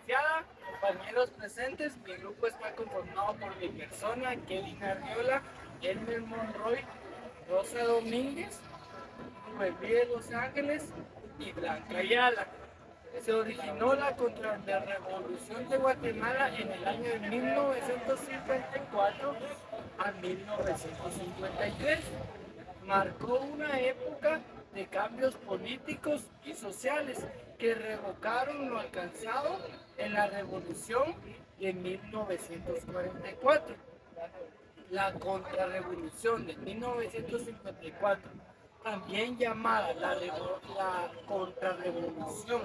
licenciada, compañeros presentes, mi grupo está conformado por mi persona, Kevin Arriola, Elmer Monroy, Rosa Domínguez, Rubén de Los Ángeles y Blanca Ayala. Se originó la contrarrevolución de Guatemala en el año de 1954 a 1953. Marcó una época de cambios políticos y sociales que revocaron lo alcanzado en la revolución de 1944. La contrarrevolución de 1954, también llamada la contrarrevolución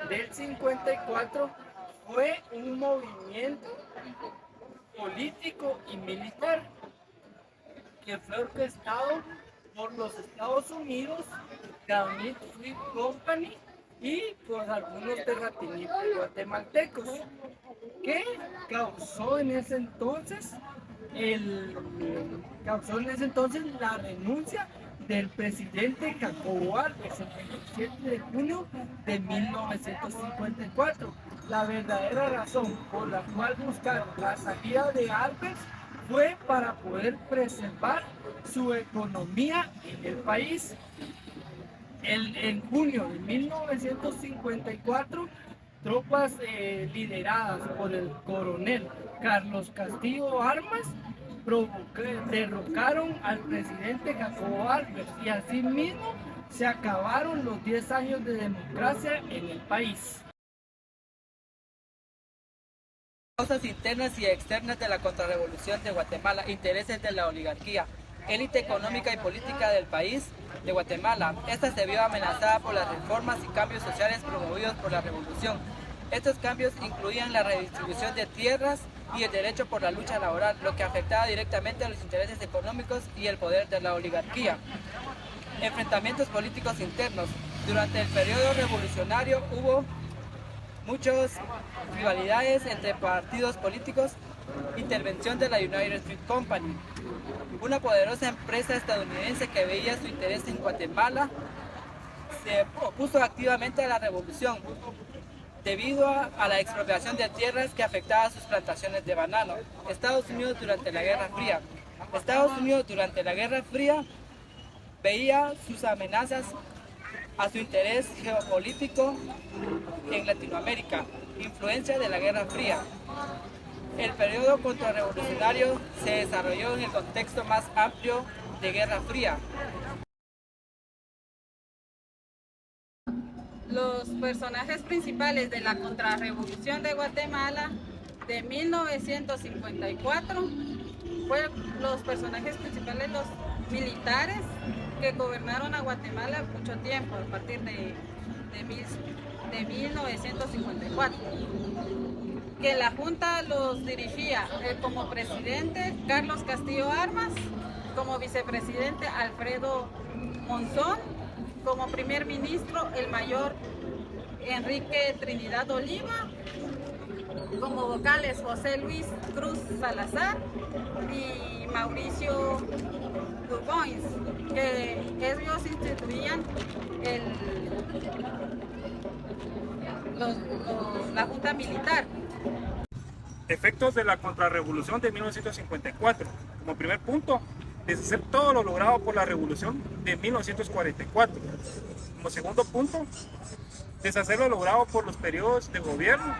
del 54, fue un movimiento político y militar que fue orquestado por los Estados Unidos, la Unit Free Company y por algunos terratenientes guatemaltecos, que causó en ese entonces la renuncia del presidente Jacobo Arbenz el 27 de junio de 1954. La verdadera razón por la cual buscaron la salida de Arbenz fue para poder preservar su economía en el país. En junio de 1954, tropas lideradas por el coronel Carlos Castillo Armas derrocaron al presidente Jacobo Arbenz y asimismo se acabaron los 10 años de democracia en el país. Causas internas y externas de la contrarrevolución de Guatemala, intereses de la oligarquía, élite económica y política del país de Guatemala. Esta se vio amenazada por las reformas y cambios sociales promovidos por la revolución. Estos cambios incluían la redistribución de tierras y el derecho por la lucha laboral, lo que afectaba directamente a los intereses económicos y el poder de la oligarquía. Enfrentamientos políticos internos. Durante el periodo revolucionario hubo muchas rivalidades entre partidos políticos, intervención de la United Fruit Company, una poderosa empresa estadounidense que veía su interés en Guatemala, se opuso activamente a la revolución debido a la expropiación de tierras que afectaba a sus plantaciones de banano. Estados Unidos durante la Guerra Fría. Estados Unidos durante la Guerra Fría veía sus amenazas a su interés geopolítico en Latinoamérica, influencia de la Guerra Fría. El periodo contrarrevolucionario se desarrolló en el contexto más amplio de Guerra Fría. Los personajes principales de la contrarrevolución de Guatemala de 1954 fueron los personajes principales, los militares que gobernaron a Guatemala mucho tiempo, a partir de 1954. Que la Junta los dirigía como presidente Carlos Castillo Armas, como vicepresidente Alfredo Monzón, como primer ministro el mayor Enrique Trinidad Oliva, como vocales José Luis Cruz Salazar y Mauricio Dubois, que ellos instituían la Junta Militar. Efectos de la contrarrevolución de 1954. Como primer punto, deshacer todo lo logrado por la revolución de 1944. Como segundo punto, deshacer lo logrado por los periodos de gobierno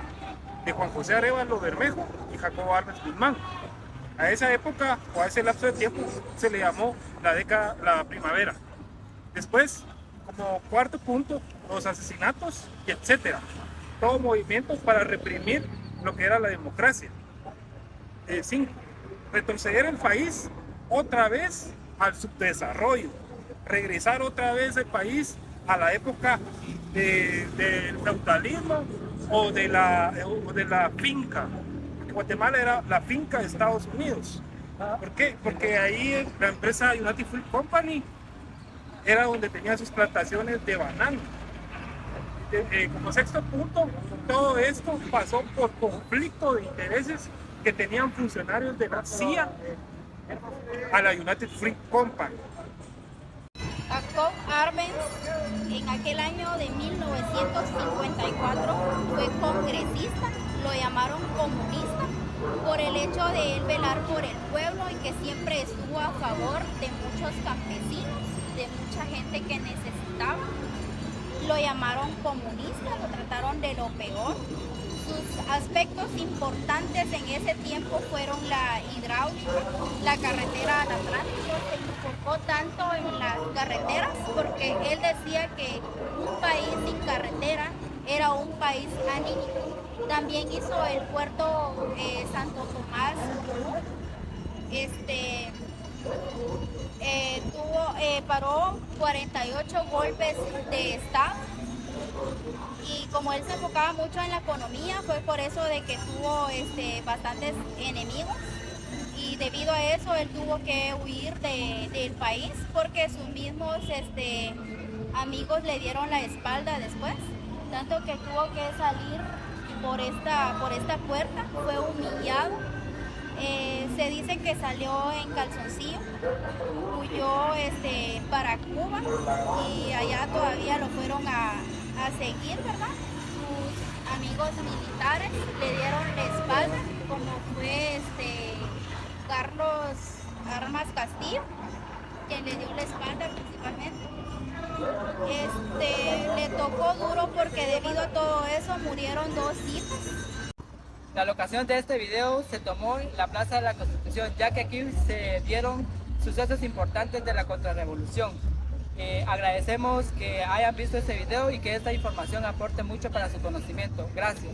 de Juan José Arévalo Bermejo y Jacobo Arbenz Guzmán. A esa época o a ese lapso de tiempo se le llamó la primavera. Después, como cuarto punto, los asesinatos, etcétera. Todo movimiento para reprimir lo que era la democracia. 5. Retroceder el país otra vez al subdesarrollo. Regresar otra vez el país a la época del feudalismo o de la finca. Guatemala era la finca de Estados Unidos. ¿Por qué? Porque ahí la empresa United Fruit Company era donde tenía sus plantaciones de banano. Como sexto punto, todo esto pasó por conflicto de intereses que tenían funcionarios de la CIA a la United Fruit Company. Jacob Arbenz en aquel año de 1954 fue congresista lo llamaron comunista por el hecho de él velar por el pueblo y que siempre estuvo a favor de muchos campesinos, de mucha gente que necesitaba. Lo llamaron comunista, lo trataron de lo peor. Sus aspectos importantes en ese tiempo fueron la hidráulica, la carretera al Atlántico. Se enfocó tanto en las carreteras porque él decía que un país sin carretera era un país anímico. También hizo el puerto Santo Tomás. Paró 48 golpes de Estado. Y como él se enfocaba mucho en la economía, fue por eso de que tuvo bastantes enemigos, y debido a eso él tuvo que huir del país porque sus mismos amigos le dieron la espalda después, tanto que tuvo que salir por esta puerta, fue humillado. Se dice que salió en calzoncillo, huyó para Cuba y allá todavía lo fueron a seguir, ¿verdad? Sus amigos militares le dieron la espalda, como fue Carlos Armas Castillo, quien le dio la espalda principalmente. Le tocó duro porque debido a todo eso murieron 2 hijos. La locación de este video se tomó en la Plaza de la Constitución, ya que aquí se dieron sucesos importantes de la contrarrevolución. Agradecemos que hayan visto este video y que esta información aporte mucho para su conocimiento. Gracias.